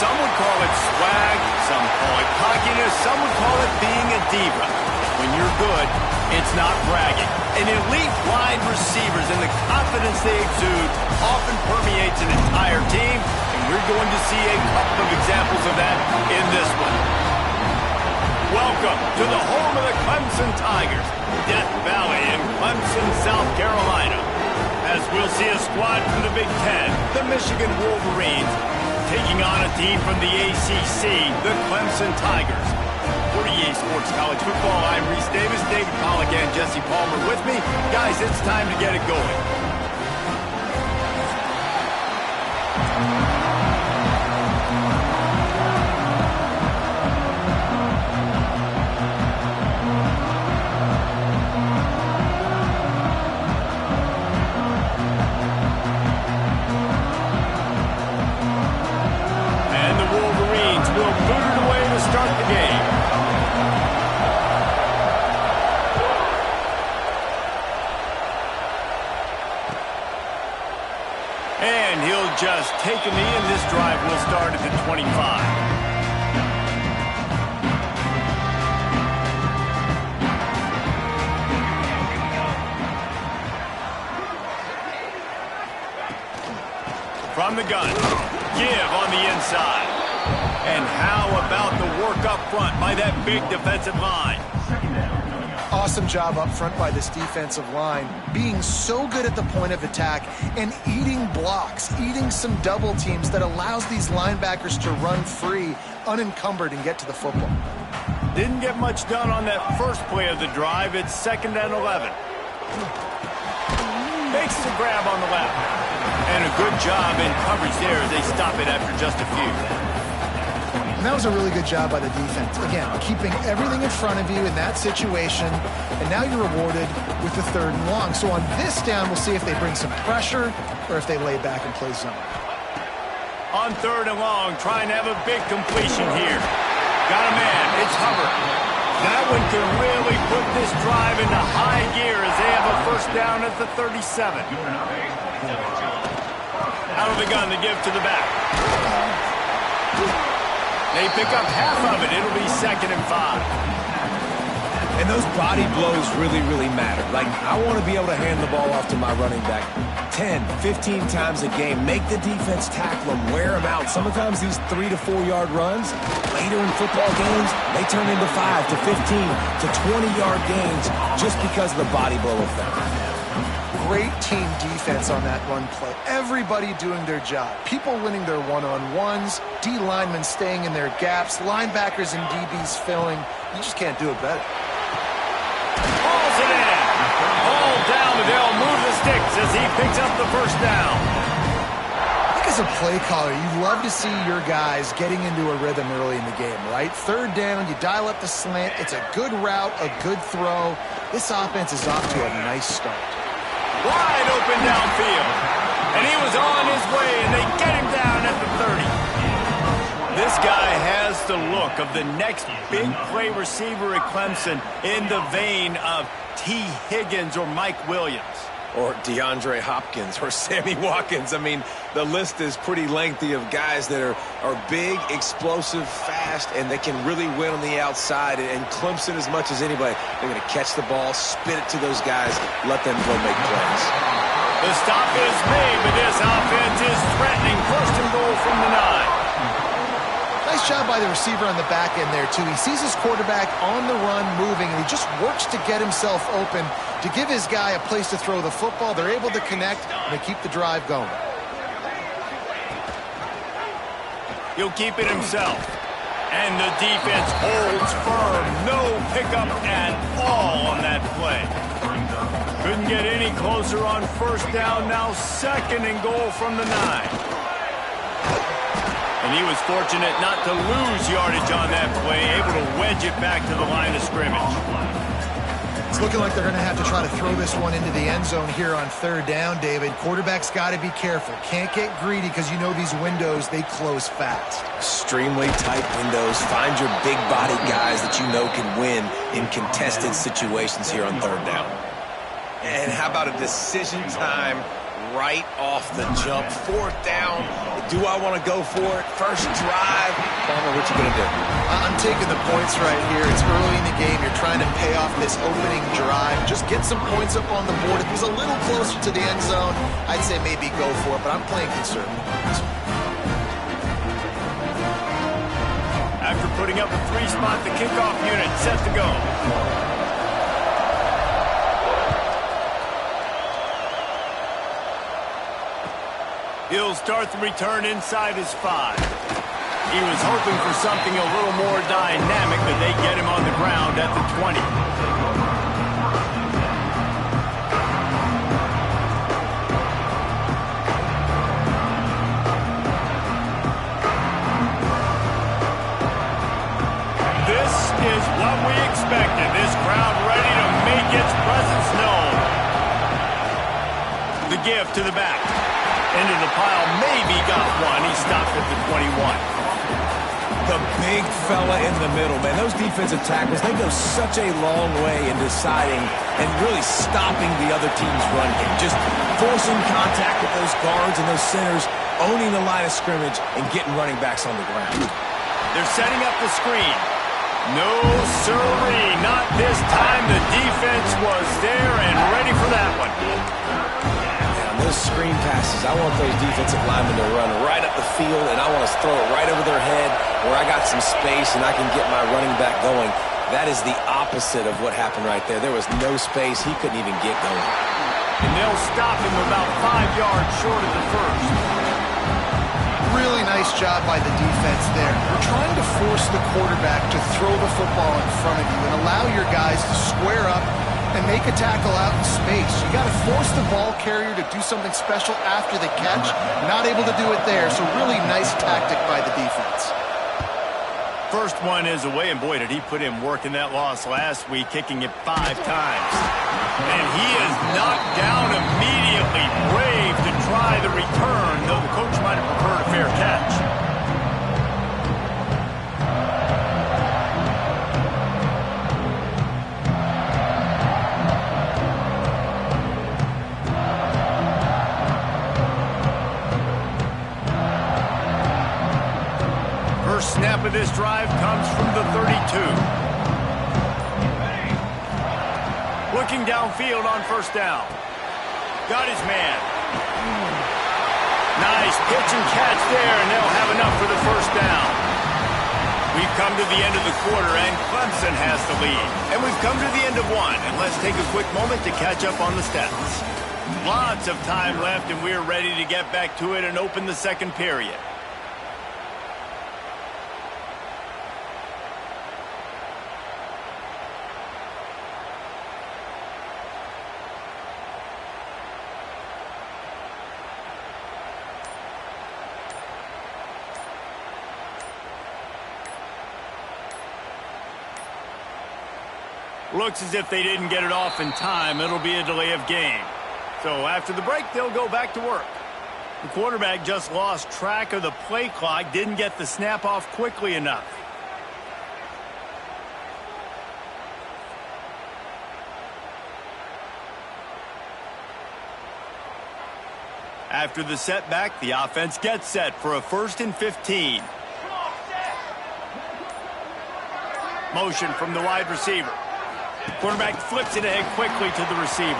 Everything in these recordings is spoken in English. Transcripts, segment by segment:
Some would call it swag, some call it cockiness, some would call it being a diva. When you're good, it's not bragging. And elite wide receivers and the confidence they exude often permeates an entire team, and we're going to see a couple of examples of that in this one. Welcome to the home of the Clemson Tigers, Death Valley in Clemson, South Carolina. As we'll see a squad from the Big Ten, the Michigan Wolverines, taking on a team from the ACC, the Clemson Tigers. For EA Sports College Football, I'm Reese Davis, David Pollack, and Jesse Palmer with me. Guys, it's time to get it going. And he'll just take a knee, and this drive will start at the 25. From the gun, give on the inside. And how about the work up front by that big defensive line? Awesome job up front by this defensive line, being so good at the point of attack and eating blocks, eating some double teams that allows these linebackers to run free, unencumbered, and get to the football. Didn't get much done on that first play of the drive. It's 2nd and 11. Makes the grab on the left. And a good job in coverage there as they stop it after just a few. And that was a really good job by the defense. Again, keeping everything in front of you in that situation, and now you're rewarded with the 3rd and long. So on this down, we'll see if they bring some pressure or if they lay back and play zone. On 3rd and long, trying to have a big completion here. Got a man. It's Hubbard. That one can really put this drive into high gear as they have a 1st down at the 37. Out of the gun to give to the back. They pick up half of it. It'll be 2nd and 5. And those body blows really matter. Like, I want to be able to hand the ball off to my running back 10, 15 times a game. Make the defense tackle them, wear them out. Sometimes these 3 to 4 yard runs, later in football games, they turn into 5 to 15 to 20 yard gains just because of the body blow effect. Great team defense on that run play. Everybody doing their job. People winning their one-on-ones, D linemen staying in their gaps, linebackers and DBs filling. You just can't do it better. Hauls it in. All down, and they'll move the sticks as he picks up the 1st down. I think as a play caller, you love to see your guys getting into a rhythm early in the game, right? 3rd down, you dial up the slant. It's a good route, a good throw. This offense is off to a nice start. Wide open downfield. And he was on his way, and they get him down at the 30. This guy has the look of the next big play receiver at Clemson in the vein of T. Higgins or Mike Williams. Or DeAndre Hopkins or Sammy Watkins. I mean, the list is pretty lengthy of guys that are big, explosive, fast, and they can really win on the outside. And Clemson, as much as anybody, they're going to catch the ball, spit it to those guys, let them go make plays. The stop is made, but this offense is threatening. 1st and goal from the 9. Nice job by the receiver on the back end there, too. He sees his quarterback on the run moving, and he just works to get himself open to give his guy a place to throw the football. They're able to connect, and they keep the drive going. He'll keep it himself. And the defense holds firm. No pickup at all on that play. Couldn't get any closer on 1st down. Now 2nd and goal from the 9. And he was fortunate not to lose yardage on that play, able to wedge it back to the line of scrimmage. It's looking like they're going to have to try to throw this one into the end zone here on 3rd down, David. Quarterback's got to be careful. Can't get greedy because you know these windows, they close fast. Extremely tight windows. Find your big body guys that you know can win in contested situations here on 3rd down. And how about a decision time right off the jump. 4th down. Do I want to go for it? First drive. Palmer, what you going to do? I'm taking the points right here. It's early in the game. You're trying to pay off this opening drive. Just get some points up on the board. If it was a little closer to the end zone, I'd say maybe go for it, but I'm playing conservative on this one. After putting up a 3-spot, the kickoff unit set to go. He'll start the return inside his 5. He was hoping for something a little more dynamic, but they get him on the ground at the 20. This is what we expected. This crowd ready to make its presence known. The give to the back. Into the pile, maybe got one. He stopped at the 21. The big fella in the middle, man. Those defensive tackles, they go such a long way in deciding and really stopping the other team's run game. Just forcing contact with those guards and those centers, owning the line of scrimmage, and getting running backs on the ground. They're setting up the screen. No, sirree, not this time. The defense was there and ready for that one. Those screen passes, I want those defensive linemen to run right up the field, and I want to throw it right over their head where I got some space and I can get my running back going. That is the opposite of what happened right there. There was no space. He couldn't even get going. And they'll stop him about 5 yards short of the first. Really nice job by the defense there. We're trying to force the quarterback to throw the football in front of you and allow your guys to square up and make a tackle out in space. You got to force the ball carrier to do something special after the catch. Not able to do it there, so really nice tactic by the defense. First one is away, and boy, did he put in work in that loss last week, kicking it 5 times. And he is knocked down immediately. Brave to try the return, though the coach might have preferred a fair catch. Snap of this drive comes from the 32. Looking downfield on first down. Got his man. Nice pitch and catch there, and they'll have enough for the first down. We've come to the end of the quarter, and Clemson has the lead. And we've come to the end of one, and let's take a quick moment to catch up on the stats. Lots of time left, and we're ready to get back to it and open the second period. Looks as if they didn't get it off in time. It'll be a delay of game. So after the break, they'll go back to work. The quarterback just lost track of the play clock, didn't get the snap off quickly enough. After the setback, the offense gets set for a 1st and 15. Motion from the wide receiver. Quarterback flips it ahead quickly to the receiver.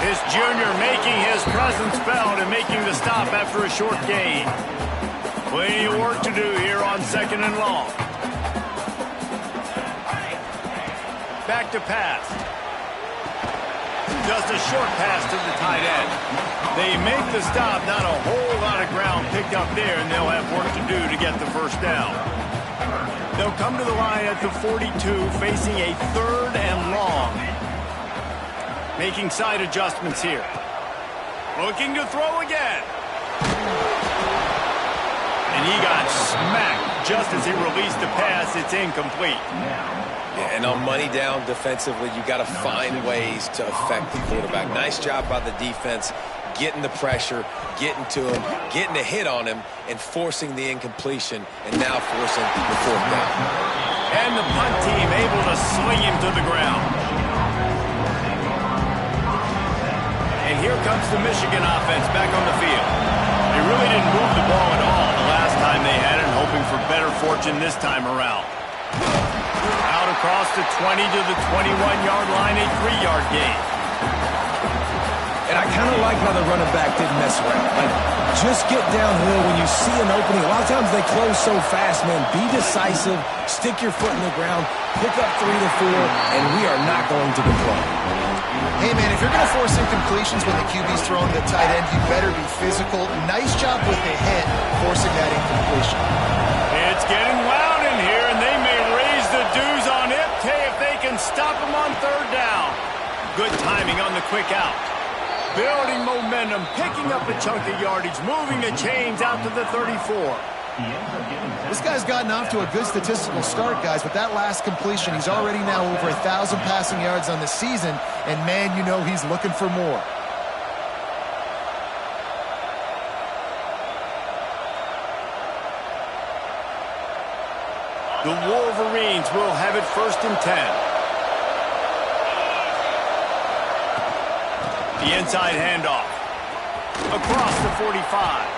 This junior making his presence felt and making the stop after a short gain. Plenty of work to do here on 2nd and long. Back to pass. Just a short pass to the tight end. They make the stop, not a whole lot of ground picked up there, and they'll have work to do to get the first down. They'll come to the line at the 42, facing a 3rd and long. Making side adjustments here. Looking to throw again. And he got smacked just as he released the pass. It's incomplete. Yeah, and on money down defensively, you got to find ways to affect the quarterback. Nice job by the defense, getting the pressure, getting to him, getting a hit on him, and forcing the incompletion, and now forcing the 4th down. And the punt team able to sling him to the ground. And here comes comes the Michigan offense back on the field. They really didn't move the ball at all the last time they had it, hoping for better fortune this time around. Out across the 20 to the 21-yard line, a 3-yard gain. And I kind of like how the running back didn't mess around. Like, just get downhill when you see an opening. A lot of times they close so fast, man. Be decisive, stick your foot in the ground, pick up 3 to 4, and we are not going to complain. Hey, man, if you're going to force incompletions when the QB's throwing the tight end, you better be physical. Nice job with the hit, forcing that incompletion. It's getting loud in here, and they may raise the dues on Ipte if they can stop him on 3rd down. Good timing on the quick out. Building momentum, picking up a chunk of yardage, moving the chains out to the 34. This guy's gotten off to a good statistical start, guys. With that last completion, he's already now over 1,000 passing yards on the season, and man, you know he's looking for more. The Wolverines will have it 1st and 10. The inside handoff. Across the 45.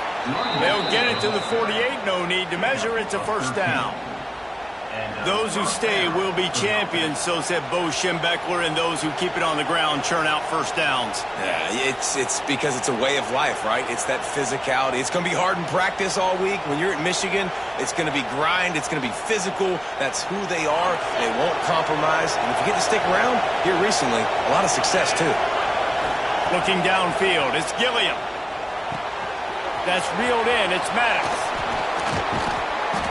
They'll get it to the 48. No need to measure. It's a 1st down. Those who stay will be champions, so said Bo Schembechler, and those who keep it on the ground churn out 1st downs. Yeah, it's because it's a way of life, right? It's that physicality. It's going to be hard in practice all week. When you're at Michigan, it's going to be grind. It's going to be physical. That's who they are. They won't compromise. And if you get to stick around, here recently, a lot of success, too. Looking downfield, it's Gilliam. That's reeled in, it's Maddox.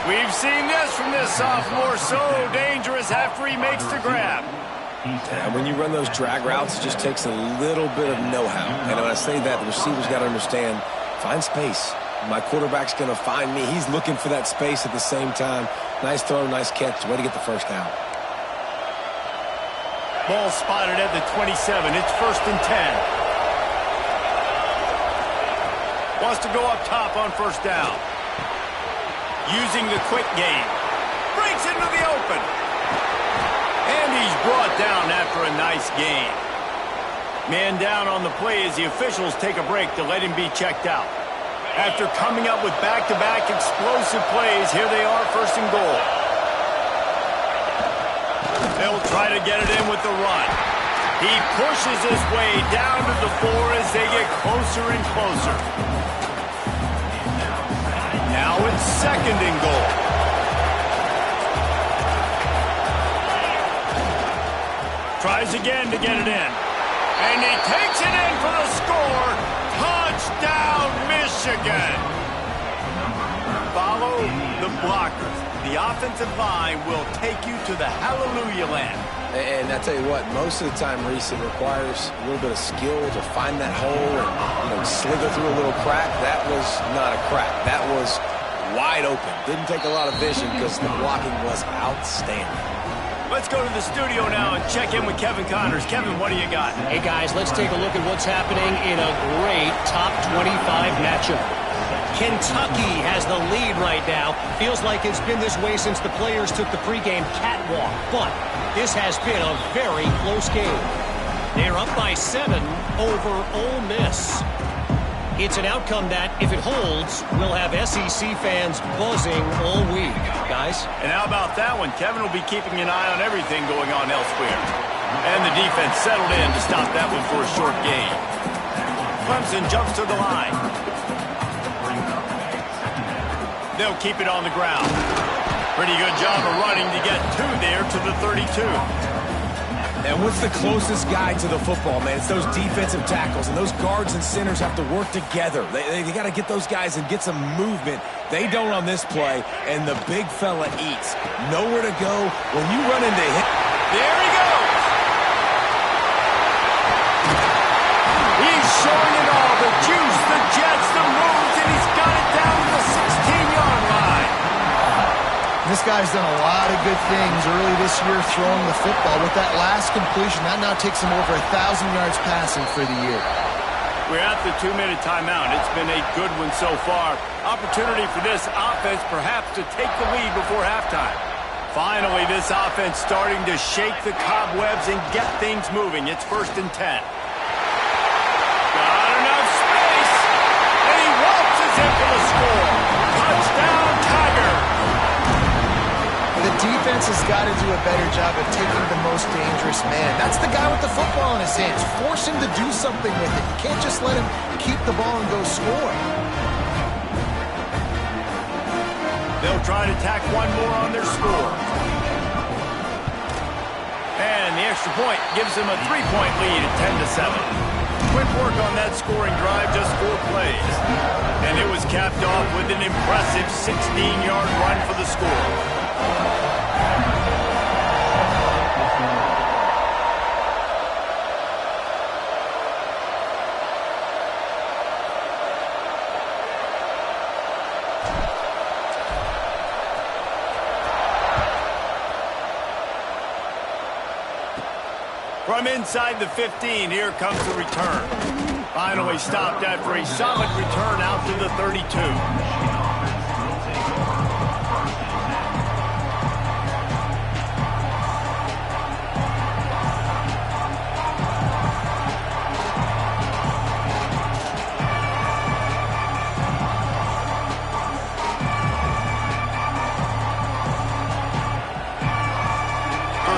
We've seen this from this sophomore, so dangerous after he makes the grab. And when you run those drag routes, it just takes a little bit of know-how. And when I say that, the receiver's got to understand, find space. My quarterback's going to find me. He's looking for that space at the same time. Nice throw, nice catch. Way to get the 1st down. Ball spotted at the 27. It's 1st and 10. Wants to go up top on 1st down. Using the quick game. Breaks into the open. And he's brought down after a nice gain. Man down on the play as the officials take a break to let him be checked out. After coming up with back-to-back explosive plays, here they are 1st and goal. They'll try to get it in with the run. He pushes his way down to the 4 as they get closer and closer. Now it's 2nd and goal. Tries again to get it in. And he takes it in for the score. Touchdown, Michigan. Follow the blockers. The offensive line will take you to the hallelujah land. And I tell you what, most of the time, Reese, it requires a little bit of skill to find that hole and slither through a little crack. That was not a crack. That was wide open. Didn't take a lot of vision because the blocking was outstanding. Let's go to the studio now and check in with Kevin Connors. Kevin, what do you got? Hey, guys, let's take a look at what's happening in a great top 25 matchup. Kentucky has the lead right now. Feels like it's been this way since the players took the pregame catwalk. But this has been a very close game. They're up by 7 over Ole Miss. It's an outcome that, if it holds, will have SEC fans buzzing all week. Guys? And how about that one? Kevin will be keeping an eye on everything going on elsewhere. And the defense settled in to stop that one for a short gain. Clemson jumps to the line. They'll keep it on the ground. Pretty good job of running to get 2 there to the 32. And what's the closest guy to the football, man? It's those defensive tackles, and those guards and centers have to work together. They got to get those guys and get some movement. They don't on this play, and the big fella eats. Nowhere to go. When you run into him. There he goes. He's showing it all. The juice, the jets, the moves, and he's got it down to the 16-yard line. This guy's done a lot of good things early this year throwing the football. With that last completion, that now takes him over 1,000 yards passing for the year. We're at the 2-minute timeout. It's been a good one so far. Opportunity for this offense perhaps to take the lead before halftime. Finally, this offense starting to shake the cobwebs and get things moving. It's 1st and 10. Got enough. He's in for the score. Touchdown, Tiger. The defense has got to do a better job of taking the most dangerous man. That's the guy with the football in his hands. Force him to do something with it. You can't just let him keep the ball and go score. They'll try to tack one more on their score. And the extra point gives them a 3-point lead at 10-7. Quick work on that scoring drive, just 4 plays. And it was capped off with an impressive 16-yard run for the score. From inside the 15, here comes the return. Finally stopped after a solid return out to the 32.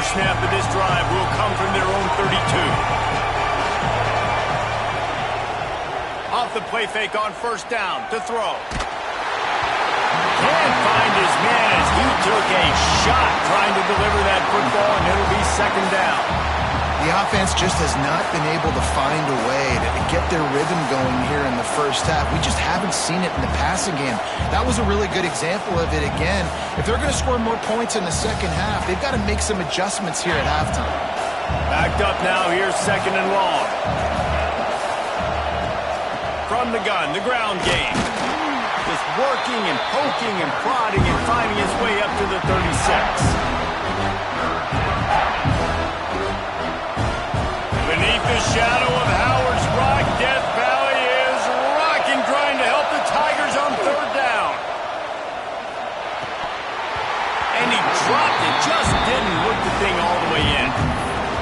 Snap of this drive will come from their own 32. Off the play fake on first down to throw. Can't find his man as he took a shot trying to deliver that football, and it'll be second down. The offense just has not been able to find a way to get their rhythm going here in the first half. We just haven't seen it in the passing game. That was a really good example of it again. If they're going to score more points in the second half, they've got to make some adjustments here at halftime. Backed up now, here's second and long. From the gun, the ground game. Just working and poking and prodding and finding his way up to the 36. Beneath the shadow of Howard's Rock, Death Valley is rocking, trying to help the Tigers on third down. And he dropped it, just didn't look the thing all the way in.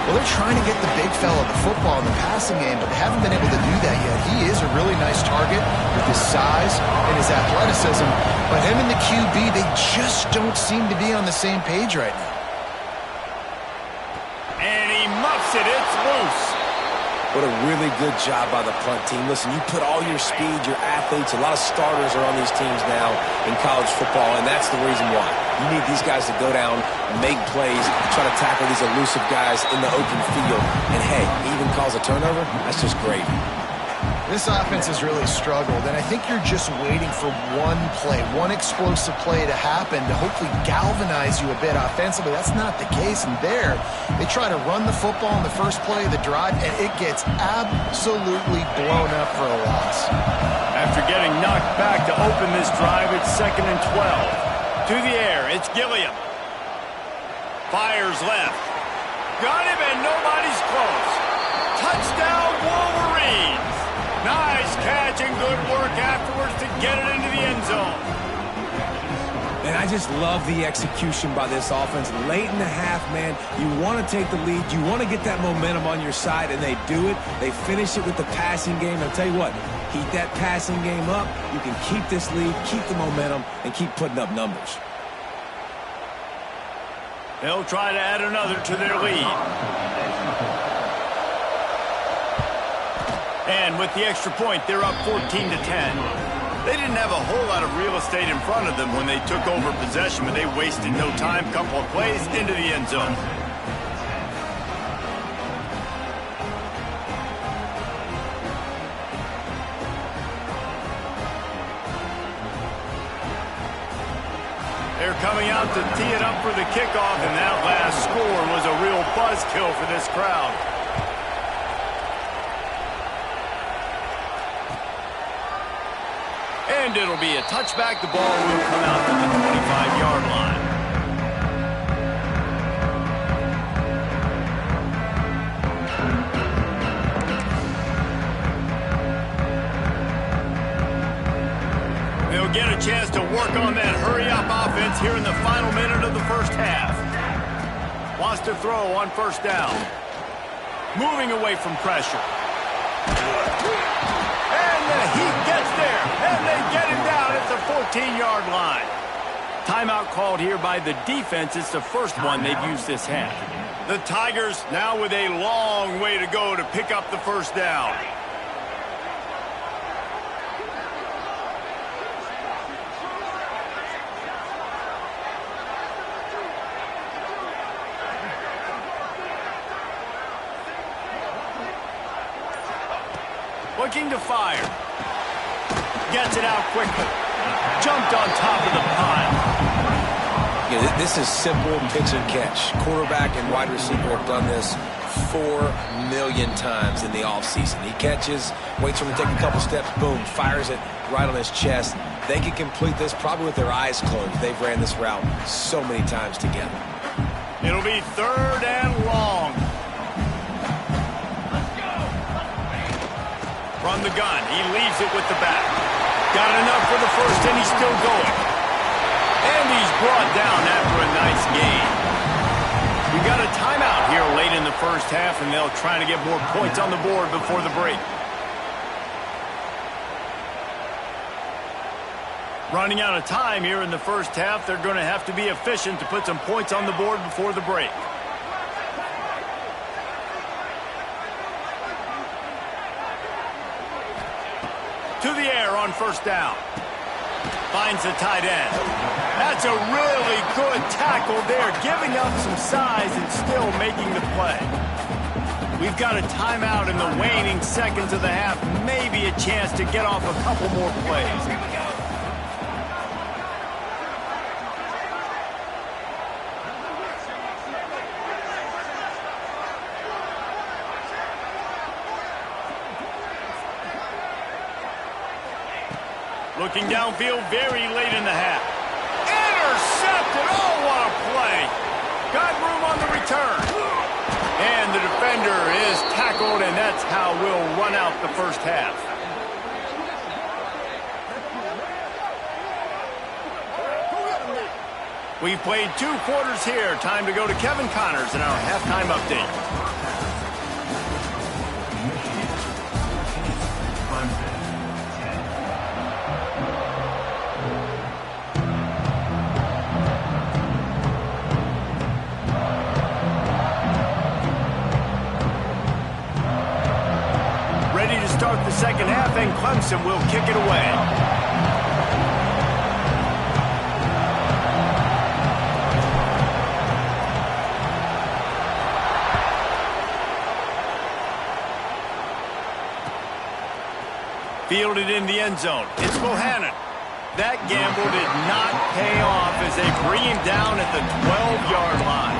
Well, they're trying to get the big fella the football in the passing game, but they haven't been able to do that yet. He is a really nice target with his size and his athleticism, but him and the QB, they just don't seem to be on the same page right now. And he muffs it, it's loose. What a really good job by the punt team. Listen, you put all your speed, your athletes, a lot of starters are on these teams now in college football, and that's the reason why. You need these guys to go down, make plays, try to tackle these elusive guys in the open field. And hey, even cause a turnover, that's just great. This offense has really struggled, and I think you're just waiting for one play, one explosive play to happen to hopefully galvanize you a bit offensively. That's not the case, and there, they try to run the football in the first play of the drive, and it gets absolutely blown up for a loss. After getting knocked back to open this drive, it's second and 12. To the air, it's Gilliam. Fires left. Got him, and nobody's close. Touchdown, Wolverines! Nice catch and good work afterwards to get it into the end zone. And I just love the execution by this offense. Late in the half, man, you want to take the lead. You want to get that momentum on your side, and they do it. They finish it with the passing game. I'll tell you what, keep that passing game up. You can keep this lead, keep the momentum, and keep putting up numbers. They'll try to add another to their lead. And with the extra point, they're up 14-10. They didn't have a whole lot of real estate in front of them when they took over possession, but they wasted no time. Couple of plays into the end zone. They're coming out to tee it up for the kickoff, and that last score was a real buzzkill for this crowd. And it'll be a touchback. The ball will come out to the 25-yard line. They'll get a chance to work on that hurry-up offense here in the final minute of the first half. Wants to throw on first down. Moving away from pressure. And he gets there, and they get 14-yard line. Timeout called here by the defense. It's the first one they've used this half. The Tigers now with a long way to go to pick up the first down. Looking to fire. Gets it out quickly. Jumped on top of the pile. Yeah, this is simple pitch and catch. Quarterback and wide receiver have done this 4 million times in the offseason. He catches, waits for him to take a couple steps, boom, fires it right on his chest. They can complete this probably with their eyes closed. They've ran this route so many times together. It'll be 3rd and long. From the gun, he leaves it with the back. Got enough for the first, and he's still going. And he's brought down after a nice gain. We got a timeout here late in the first half, and they'll try to get more points on the board before the break. Running out of time here in the first half, they're going to have to be efficient to put some points on the board before the break. To the air on first down. Finds the tight end. That's a really good tackle there, giving up some size and still making the play. We've got a timeout in the waning seconds of the half. Maybe a chance to get off a couple more plays. Looking downfield very late in the half. Intercepted! Oh, what a play! Got room on the return. And the defender is tackled, and that's how we'll run out the first half. We've played 2 quarters here. Time to go to Kevin Connors in our halftime update. Start the second half, and Clemson will kick it away. Fielded in the end zone. It's Bohannon. That gamble did not pay off as they bring him down at the 12-yard line.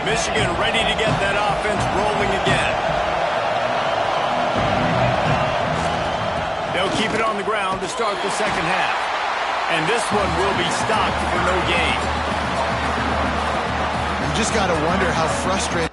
Michigan ready to get that offense rolling again. They'll keep it on the ground to start the second half. And this one will be stopped for no gain. You just got to wonder how frustrated.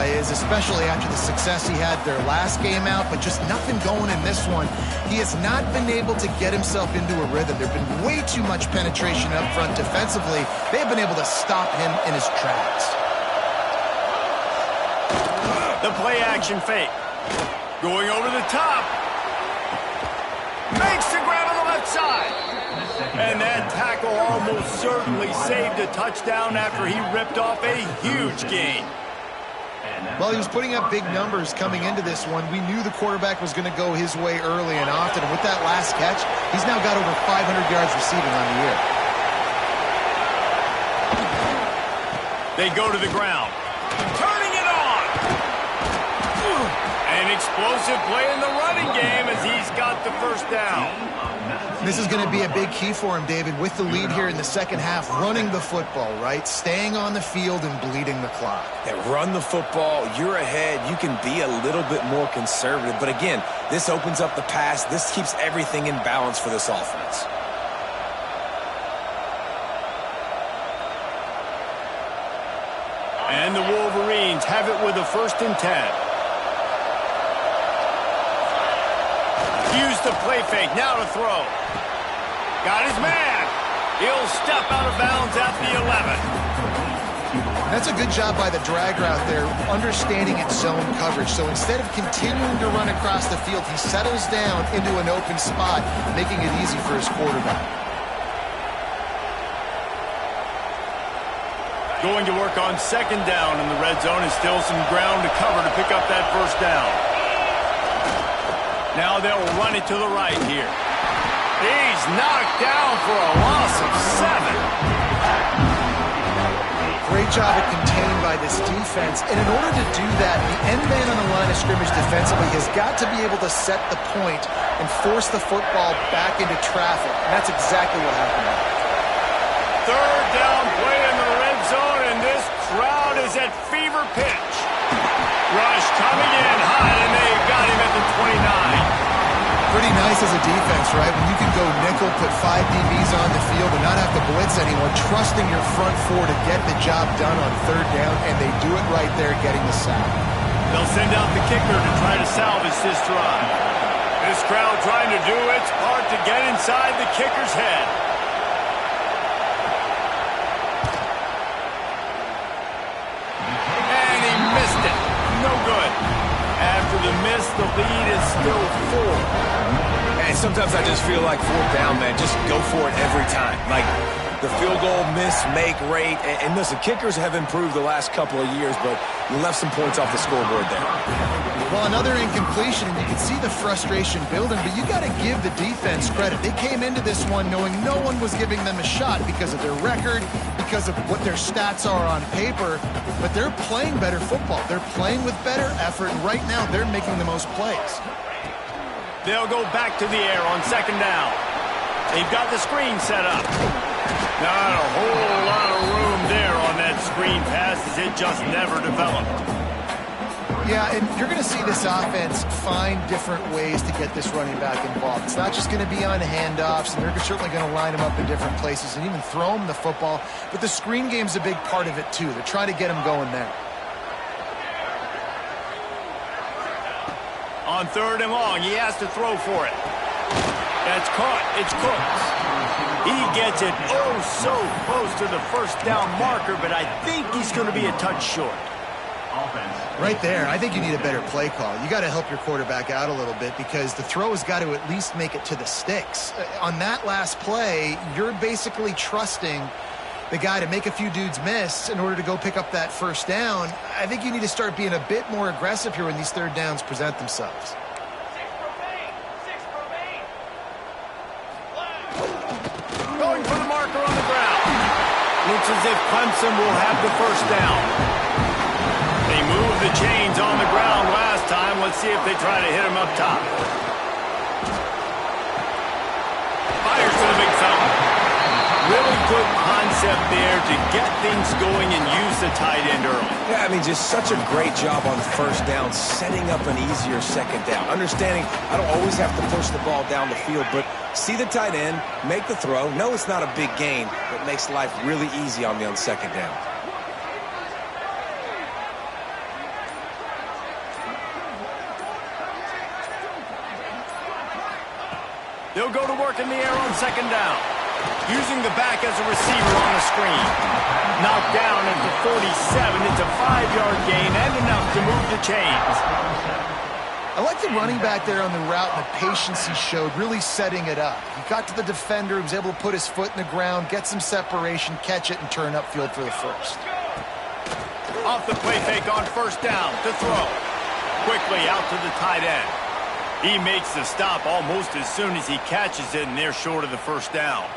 Is especially after the success he had their last game out, but just nothing going in this one. He has not been able to get himself into a rhythm. There's been way too much penetration up front defensively. They've been able to stop him in his tracks. The play action fake. Going over the top. Makes the grab on the left side. And that tackle almost certainly saved a touchdown after he ripped off a huge gain. Well, he was putting up big numbers coming into this one. We knew the quarterback was going to go his way early and often. And with that last catch, he's now got over 500 yards receiving on the year. They go to the ground. Turning it on. An explosive play in the running game as he's got the first down. This is going to be a big key for him, David, with the lead here in the second half, running the football, right? Staying on the field and bleeding the clock. Yeah, run the football. You're ahead. You can be a little bit more conservative. But again, this opens up the pass. This keeps everything in balance for this offense. And the Wolverines have it with a 1st and 10. Use the play fake. Now to throw. Got his man. He'll step out of bounds at the 11. That's a good job by the drag route there, understanding its zone coverage. So instead of continuing to run across the field, he settles down into an open spot, making it easy for his quarterback. Going to work on 2nd down in the red zone, and still some ground to cover to pick up that 1st down. Now they'll run it to the right here. He's knocked down for a loss of 7. Great job at contained by this defense. And in order to do that, the end man on the line of scrimmage defensively has got to be able to set the point and force the football back into traffic. And that's exactly what happened. 3rd down play in the red zone, and this crowd is at fever pitch. Rush coming in hot, and they got him at the 29. Pretty nice as a defense, right? When you can go nickel, put 5 DBs on the field and not have to blitz anyone, trusting your front 4 to get the job done on 3rd down, and they do it right there, getting the sack. They'll send out the kicker to try to salvage this drive. This crowd trying to do its part to get inside the kicker's head. And he missed it. No good. After the miss, the lead is still 4. And sometimes I just feel like 4th down, man. Just go for it every time. Like the field goal miss, make rate. And listen, kickers have improved the last couple of years, but you left some points off the scoreboard there. Well, another incompletion, and you can see the frustration building, but you got to give the defense credit. They came into this one knowing no one was giving them a shot because of their record, because of what their stats are on paper, but they're playing better football. They're playing with better effort, and right now they're making the most plays. They'll go back to the air on 2nd down. They've got the screen set up. Not a whole lot of room there on that screen pass as it just never developed. Yeah, and you're going to see this offense find different ways to get this running back involved. It's not just going to be on handoffs, and they're certainly going to line him up in different places and even throw him the football. But the screen game's a big part of it, too. They're trying to get him going there. On 3rd and long, he has to throw for it. That's caught. It's Cooks. He gets it oh so close to the 1st down marker, but I think he's going to be a touch short. Right there, I think you need a better play call. You got to help your quarterback out a little bit because the throw has got to at least make it to the sticks. On that last play, you're basically trusting the guy to make a few dudes miss in order to go pick up that 1st down. I think you need to start being a bit more aggressive here when these 3rd downs present themselves. Going for the marker on the ground. Looks as if Clemson will have the 1st down. They moved the chains on the ground last time. Let's see if they try to hit him up top. Fires to the big fella. Really good concept there to get things going and use the tight end early. Yeah, I mean, just such a great job on 1st down, setting up an easier 2nd down. Understanding I don't always have to push the ball down the field, but see the tight end, make the throw. No, it's not a big gain, but makes life really easy on me on 2nd down. They'll go to work in the air on 2nd down. Using the back as a receiver on the screen. Knocked down at the 47. It's a 5-yard gain and enough to move the chains. I like the running back there on the route and the patience he showed, really setting it up. He got to the defender, he was able to put his foot in the ground, get some separation, catch it, and turn upfield for the 1st. Off the play fake on 1st down to throw. Quickly out to the tight end. He makes the stop almost as soon as he catches it, and they're short of the 1st down.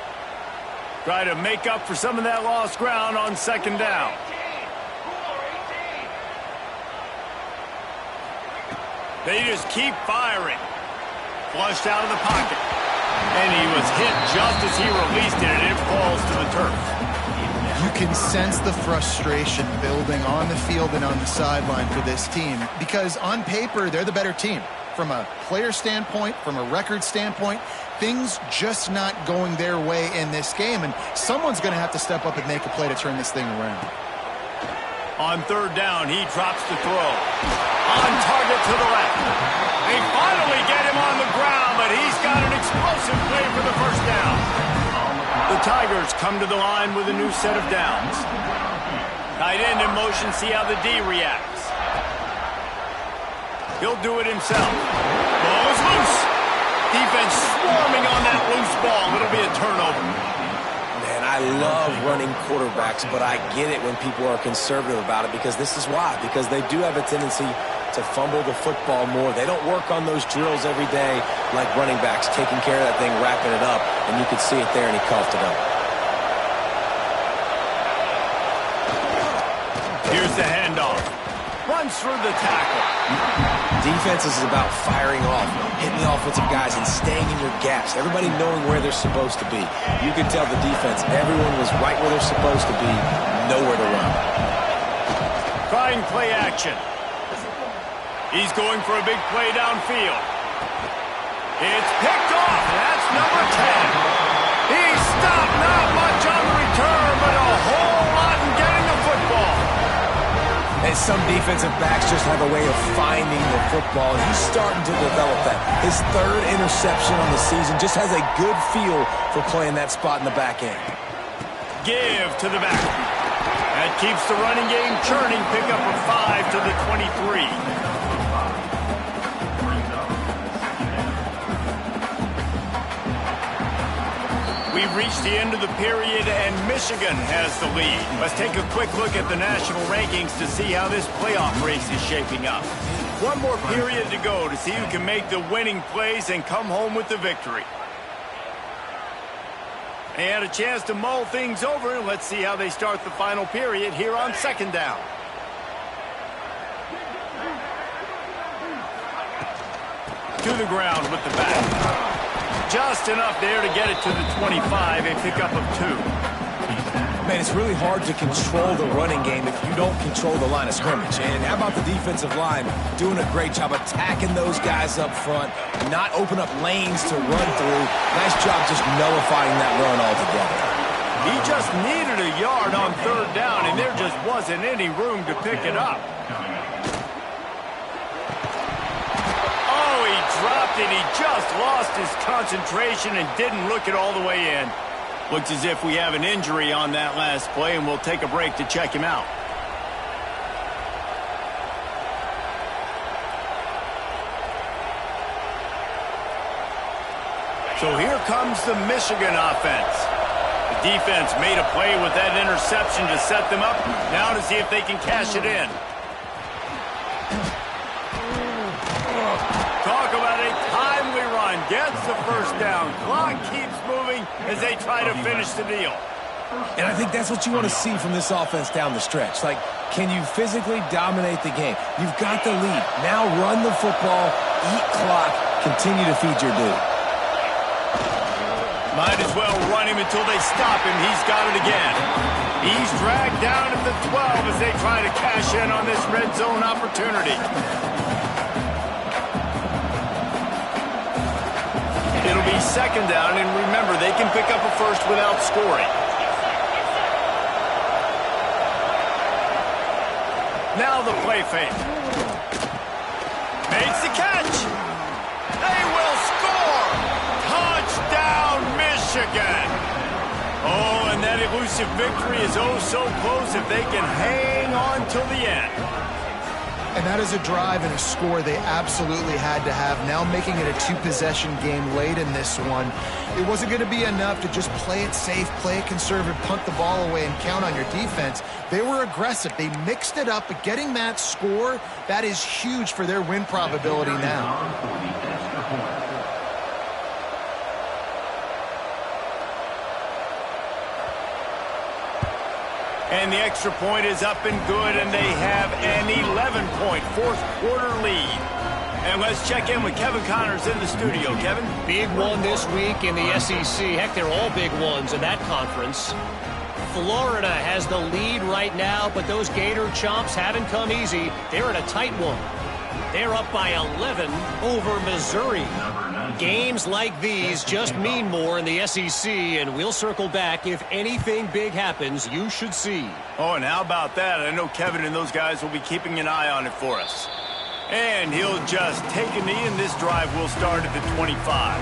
Try to make up for some of that lost ground on 2nd down. They just keep firing. Flushed out of the pocket. And he was hit just as he released it, and it falls to the turf. You can sense the frustration building on the field and on the sideline for this team because on paper, they're the better team. From a player standpoint, from a record standpoint, things just not going their way in this game, and someone's going to have to step up and make a play to turn this thing around. On third down, he drops the throw. On target to the left. They finally get him on the ground, but he's got an explosive play for the first down. The Tigers come to the line with a new set of downs. Tight end in motion, see how the D reacts. He'll do it himself. Ball is loose. Defense swarming on that loose ball. It'll be a turnover. Man, I love running quarterbacks, but I get it when people are conservative about it because this is why. Because they do have a tendency to fumble the football more. They don't work on those drills every day like running backs, taking care of that thing, wrapping it up, and you could see it there, and he coughed it up. Here's the handoff. Runs through the tackle. Defense is about firing off, hitting the offensive guys, and staying in your gaps. Everybody knowing where they're supposed to be. You can tell the defense, everyone was right where they're supposed to be, nowhere to run. Trying play action. He's going for a big play downfield. It's picked off, and that's number 10. He stopped not much on the return, but a whole lot in getting the football. And some defensive backs just have a way of finding the football, and he's starting to develop that. His third interception on the season just has a good feel for playing that spot in the back end. Give to the back. That keeps the running game churning. Pick up a 5 to the 23. We've reached the end of the period, and Michigan has the lead. Let's take a quick look at the national rankings to see how this playoff race is shaping up. One more period to go to see who can make the winning plays and come home with the victory. They had a chance to mull things over, and let's see how they start the final period here on second down. To the ground with the back. Just enough there to get it to the 25, a pickup of 2. Man, it's really hard to control the running game if you don't control the line of scrimmage. And how about the defensive line doing a great job attacking those guys up front, not open up lanes to run through. Nice job just nullifying that run altogether. He just needed a yard on third down, and there just wasn't any room to pick it up. Dropped it. He just lost his concentration and didn't look it all the way in. Looks as if we have an injury on that last play, and we'll take a break to check him out. So here comes the Michigan offense. The defense made a play with that interception to set them up. Now to see if they can cash it in. Talk about a timely run. Gets the first down. Clock keeps moving as they try to finish the deal. And I think that's what you want to see from this offense down the stretch. Like, can you physically dominate the game? You've got the lead. Now run the football, eat clock, continue to feed your dude. Might as well run him until they stop him. He's got it again. He's dragged down at the 12 as they try to cash in on this red zone opportunity. It'll be second down, and remember, they can pick up a first without scoring. Now the play fake. Makes the catch. They will score. Touchdown, Michigan. Oh, and that elusive victory is oh so close if they can hang on till the end. And that is a drive and a score they absolutely had to have. Now making it a 2-possession game late in this one. It wasn't going to be enough to just play it safe, play it conservative, punt the ball away, and count on your defense. They were aggressive. They mixed it up, but getting that score, that is huge for their win probability now. And the extra point is up and good, and they have an 11-point fourth quarter lead. And let's check in with Kevin Connors in the studio. Kevin? Big one this week in the SEC. Heck, they're all big ones in that conference. Florida has the lead right now, but those Gator Chomps haven't come easy. They're in a tight one. They're up by 11 over Missouri. Games like these just mean more in the SEC, and we'll circle back. If anything big happens, you should see. Oh, and how about that? I know Kevin and those guys will be keeping an eye on it for us. And he'll just take a knee, and this drive will start at the 25.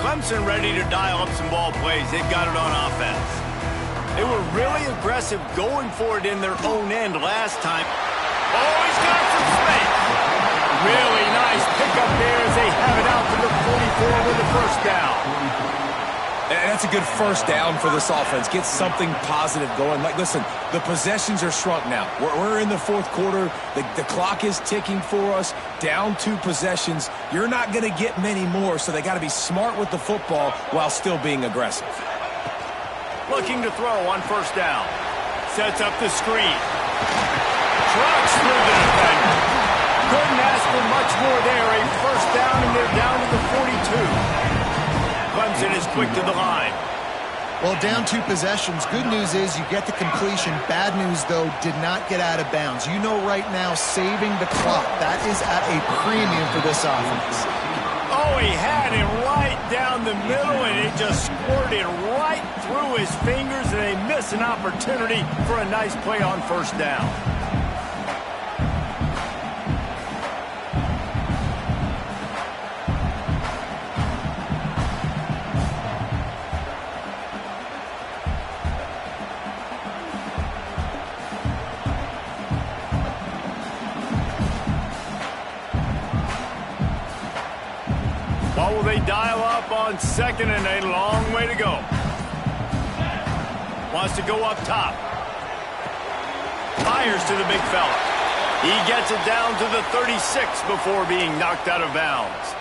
Clemson ready to dial up some ball plays. They've got it on offense. They were really aggressive going for it in their own end last time. Oh, he's got some space. Really nice pickup there as they have it out to the 44 with the first down. And that's a good first down for this offense. Get something positive going. Like, listen, the possessions are shrunk now. We're in the fourth quarter. The clock is ticking for us. Down 2 possessions. You're not going to get many more, so they got to be smart with the football while still being aggressive. Looking to throw on first down. Sets up the screen. Trucks through the defender. Couldn't ask for much more there. A first down, and they're down to the 42. Clemson is quick to the line. Well, down 2 possessions. Good news is you get the completion. Bad news, though, did not get out of bounds. You know right now, saving the clock. That is at a premium for this offense. Oh, he had it right down the middle, and it just squirted right through his fingers, and they miss an opportunity for a nice play on first down. What will they dial up on second, and a long way to go. Wants to go up top. Fires to the big fella. He gets it down to the 36 before being knocked out of bounds.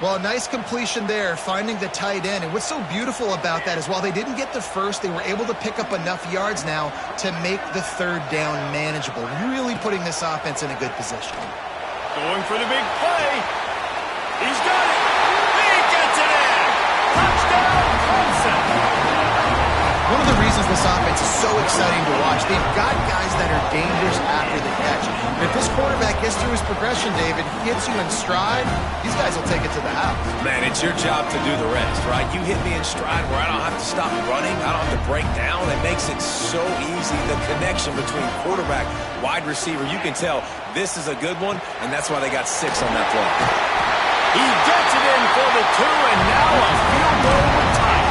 Well, nice completion there, finding the tight end. And what's so beautiful about that is while they didn't get the first, they were able to pick up enough yards now to make the third down manageable. Really putting this offense in a good position. Going for the big play. He's got it. He gets it in. Touchdown, Clemson. One of the reasons this offense is so exciting to watch, they've got guys that are dangerous after the catch. And if this quarterback gets through his progression, David, hits you in stride, these guys will take it to the house. Man, it's your job to do the rest, right? You hit me in stride where I don't have to stop running. I don't have to break down. It makes it so easy. The connection between quarterback, wide receiver, you can tell this is a good one, and that's why they got 6 on that play. He gets it in for the 2, and now a field goal with time.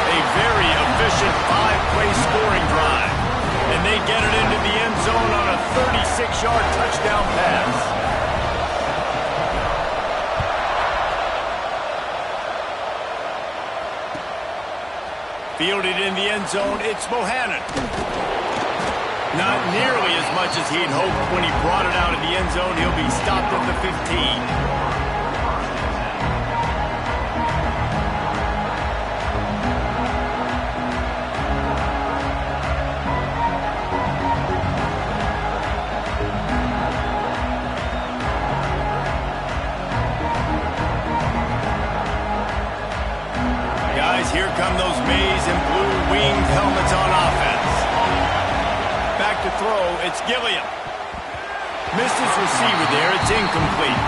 A very efficient 5-play scoring drive. And they get it into the end zone on a 36-yard touchdown pass. Fielded in the end zone, it's Bohannon. Not nearly as much as he'd hoped when he brought it out of the end zone. He'll be stopped at the 15. Here come those maize and blue winged helmets on offense. Back to throw, it's Gilliam. Missed his receiver there, it's incomplete.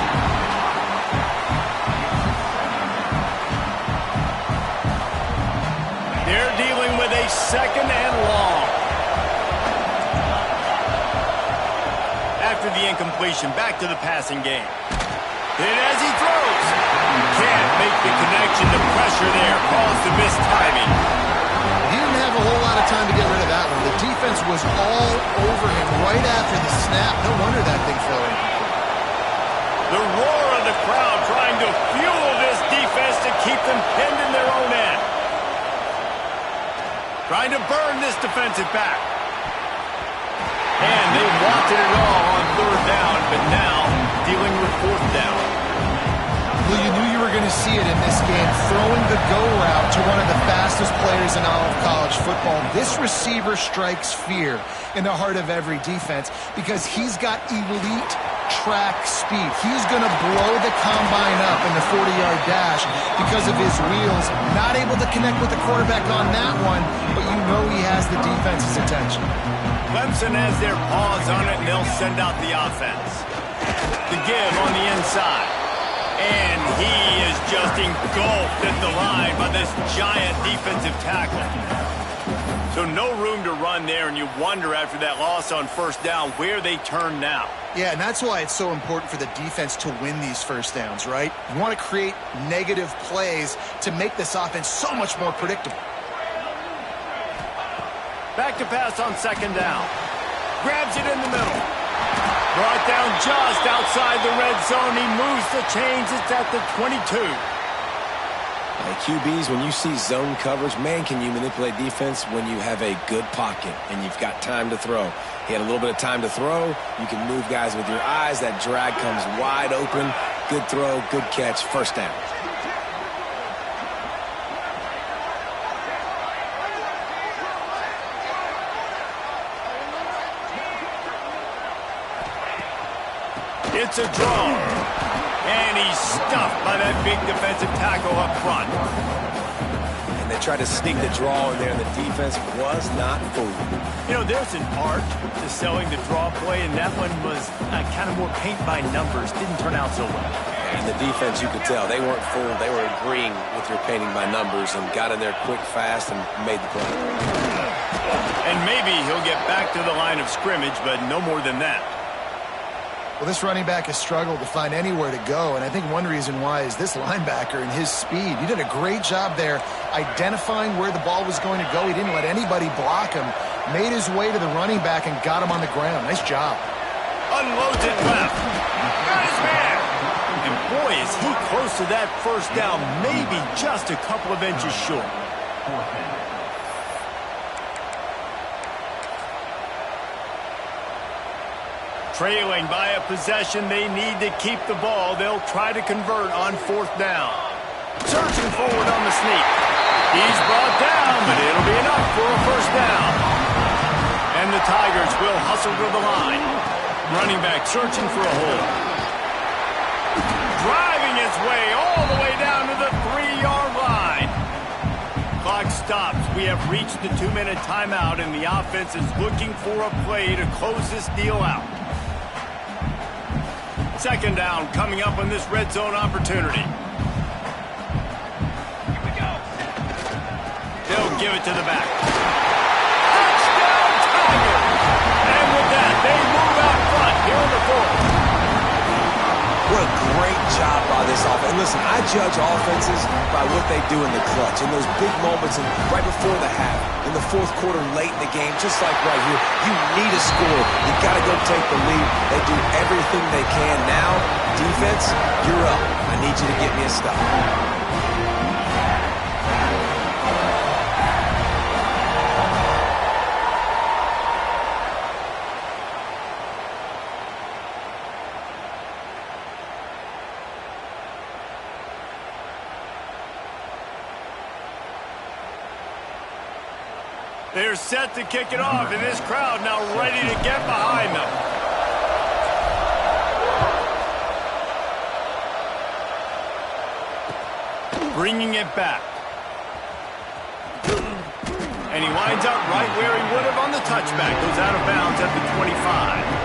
They're dealing with a second and long. After the incompletion, back to the passing game. And as he throws, can't make the connection. The pressure there caused the missed timing. He didn't have a whole lot of time to get rid of that one. The defense was all over him right after the snap. No wonder that thing fell in. The roar of the crowd trying to fuel this defense to keep them pinned in their own end. Trying to burn this defensive back. And they wanted it all on third down, but now dealing with fourth down. Well, you knew you were going to see it in this game, throwing the go route to one of the fastest players in all of college football. This receiver strikes fear in the heart of every defense because he's got elite track speed. He's going to blow the combine up in the 40-yard dash because of his wheels. Not able to connect with the quarterback on that one, but you know he has the defense's attention. Clemson has their paws on it, and they'll send out the offense. The give on the inside. And he is just engulfed at the line by this giant defensive tackle. So no room to run there, and you wonder after that loss on first down where they turn now. Yeah, and that's why it's so important for the defense to win these first downs, right? You want to create negative plays to make this offense so much more predictable. Back to pass on second down. Grabs it in the middle. Brought down just outside the red zone. He moves the chains. It's at the 22. Hey, QBs, when you see zone coverage, man, can you manipulate defense when you have a good pocket and you've got time to throw. He had a little bit of time to throw. You can move guys with your eyes. That drag comes wide open. Good throw, good catch, first down. It's a draw. And he's stuffed by that big defensive tackle up front. And they tried to sneak the draw in there, and the defense was not fooled. You know, there's an art to selling the draw play, and that one was kind of more paint by numbers. Didn't turn out so well. And the defense, you could tell, they weren't fooled. They were agreeing with your painting by numbers and got in there quick, fast, and made the play. And maybe he'll get back to the line of scrimmage, but no more than that. Well, this running back has struggled to find anywhere to go, and I think one reason why is this linebacker and his speed. He did a great job there identifying where the ball was going to go. He didn't let anybody block him, made his way to the running back and got him on the ground. Nice job. Unloads it left. Got his man. And boy, is he close to that first down, maybe just a couple of inches short. Trailing by a possession, they need to keep the ball. They'll try to convert on fourth down. Searching forward on the sneak. He's brought down, but it'll be enough for a first down. And the Tigers will hustle to the line. Running back searching for a hole. Driving its way all the way down to the 3-yard line. Clock stops. We have reached the 2-minute timeout, and the offense is looking for a play to close this deal out. Second down coming up on this red zone opportunity. Here we go. They'll give it to the back. Touchdown, Tigers! And with that, they move out front here in the fourth. What a great job by this offense. And listen, I judge offenses by what they do in the clutch, in those big moments and right before the half, in the fourth quarter, late in the game, just like right here. You need a score. You got to go take the lead. They do everything they can. Now, defense, you're up. I need you to get me a stop. They're set to kick it off, and this crowd now ready to get behind them. Bringing it back. And he winds up right where he would have on the touchback. Goes out of bounds at the 25.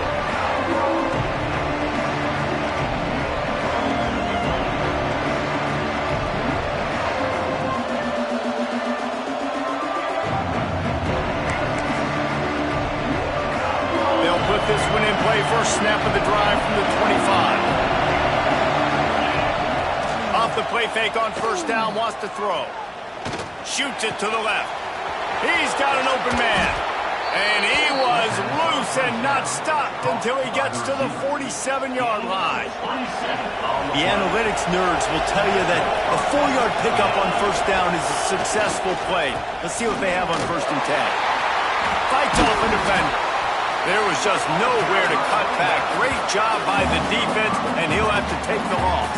Put this one in play. First snap of the drive from the 25. Off the play fake on first down, wants to throw. Shoots it to the left. He's got an open man. And he was loose and not stopped until he gets to the 47-yard line. The analytics nerds will tell you that a 4-yard pickup on first down is a successful play. Let's see what they have on first and 10. Fights off a defender. There was just nowhere to cut back. Great job by the defense, and he'll have to take the loss.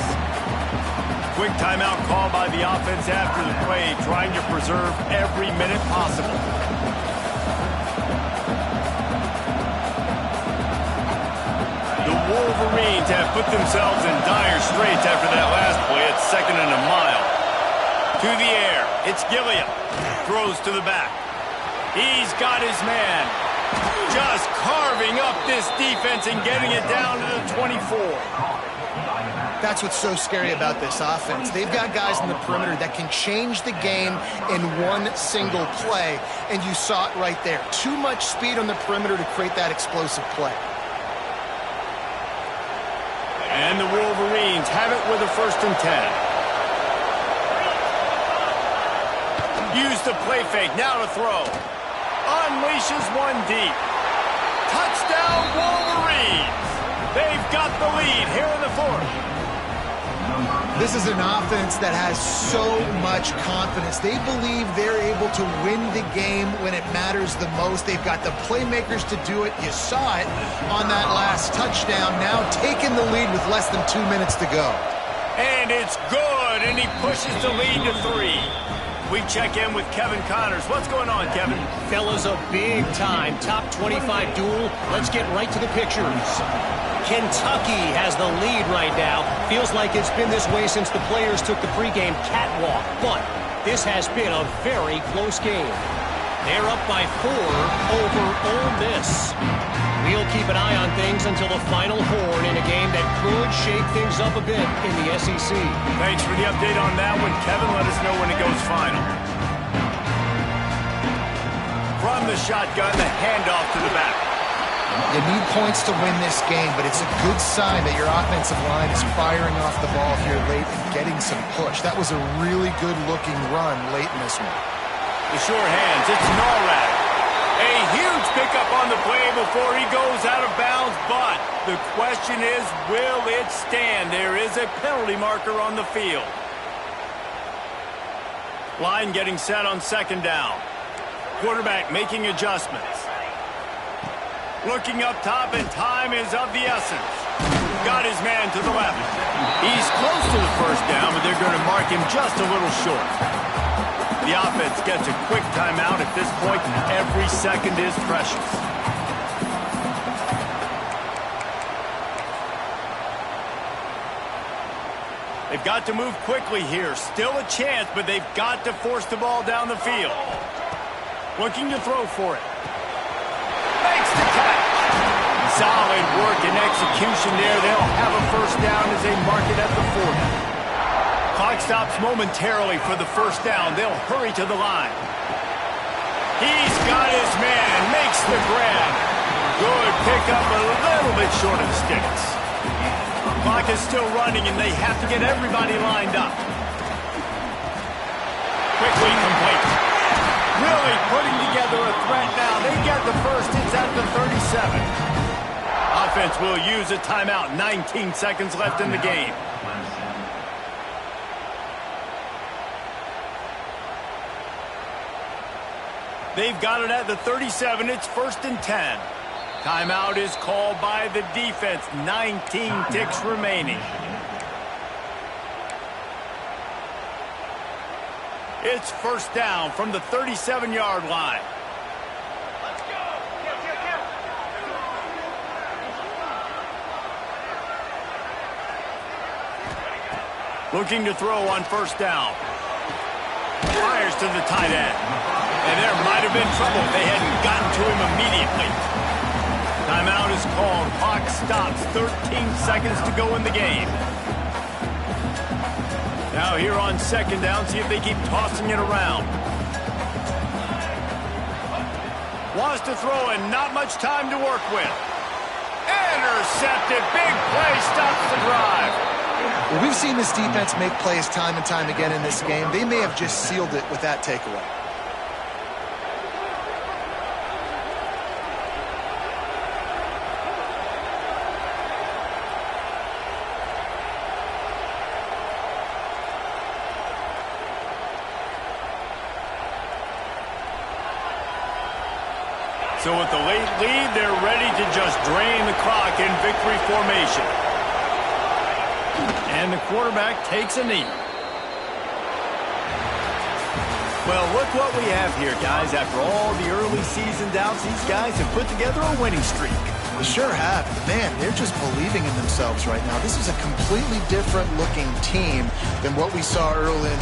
quick timeout call by the offense after the play, trying to preserve every minute possible. The Wolverines have put themselves in dire straits after that last play. It's 2nd and a mile. To the air. It's Gilliam. Throws to the back. He's got his man. Just carving up this defense and getting it down to the 24. That's what's so scary about this offense. They've got guys in the perimeter that can change the game in one single play, and you saw it right there. Too much speed on the perimeter to create that explosive play. And the Wolverines have it with a 1st and 10. Use the play fake, now to throw. Unleashes one deep. Touchdown, Wolverines! They've got the lead here in the 4th. This is an offense that has so much confidence. They believe they're able to win the game when it matters the most. They've got the playmakers to do it. You saw it on that last touchdown. Now taking the lead with less than 2 minutes to go. And it's good, and he pushes the lead to 3. We check in with Kevin Connors. What's going on, Kevin? Fellas, a big-time top 25 duel. Let's get right to the pictures. Kentucky has the lead right now. Feels like it's been this way since the players took the pregame catwalk. But this has been a very close game. They're up by 4 over Ole Miss. We'll keep an eye on things until the final horn in a game that could shake things up a bit in the SEC. Thanks for the update on that one, Kevin. Let us know when it goes final. From the shotgun, the handoff to the back. You need points to win this game, but it's a good sign that your offensive line is firing off the ball here late and getting some push. That was a really good-looking run late in this one. The short hands, it's Norrad. A huge pickup on the play before he goes out of bounds, but the question is, will it stand? There is a penalty marker on the field. Line getting set on 2nd down. Quarterback making adjustments. Looking up top, and time is of the essence. Got his man to the left. He's close to the 1st down, but they're going to mark him just a little short. The offense gets a quick timeout at this point. Every second is precious. They've got to move quickly here. Still a chance, but they've got to force the ball down the field. Looking to throw for it. Makes the catch. Solid work and execution there. They'll have a 1st down as they mark it at the 40. Clock stops momentarily for the 1st down. They'll hurry to the line. He's got his man. Makes the grab. Good pickup, a little bit short of the sticks. Clock is still running, and they have to get everybody lined up. Quickly complete. Really putting together a threat now. They get the 1st. It's at the 37. Offense will use a timeout. 19 seconds left in the game. They've got it at the 37. It's 1st and 10. Timeout is called by the defense. 19 ticks remaining. It's 1st down from the 37-yard line. Let's go. Looking to throw on 1st down. Fires to the tight end. And there might have been trouble if they hadn't gotten to him immediately. Timeout is called. Clock stops. 13 seconds to go in the game. Now here on 2nd down, see if they keep tossing it around. Wants to throw and not much time to work with. Intercepted. Big play. Stops the drive. Well, we've seen this defense make plays time and time again in this game. They may have just sealed it with that takeaway. So with the late lead, they're ready to just drain the clock in victory formation. And the quarterback takes a knee. Well, look what we have here, guys. After all the early season doubts, these guys have put together a winning streak. They sure have. Man, they're just believing in themselves right now. This is a completely different looking team than what we saw early in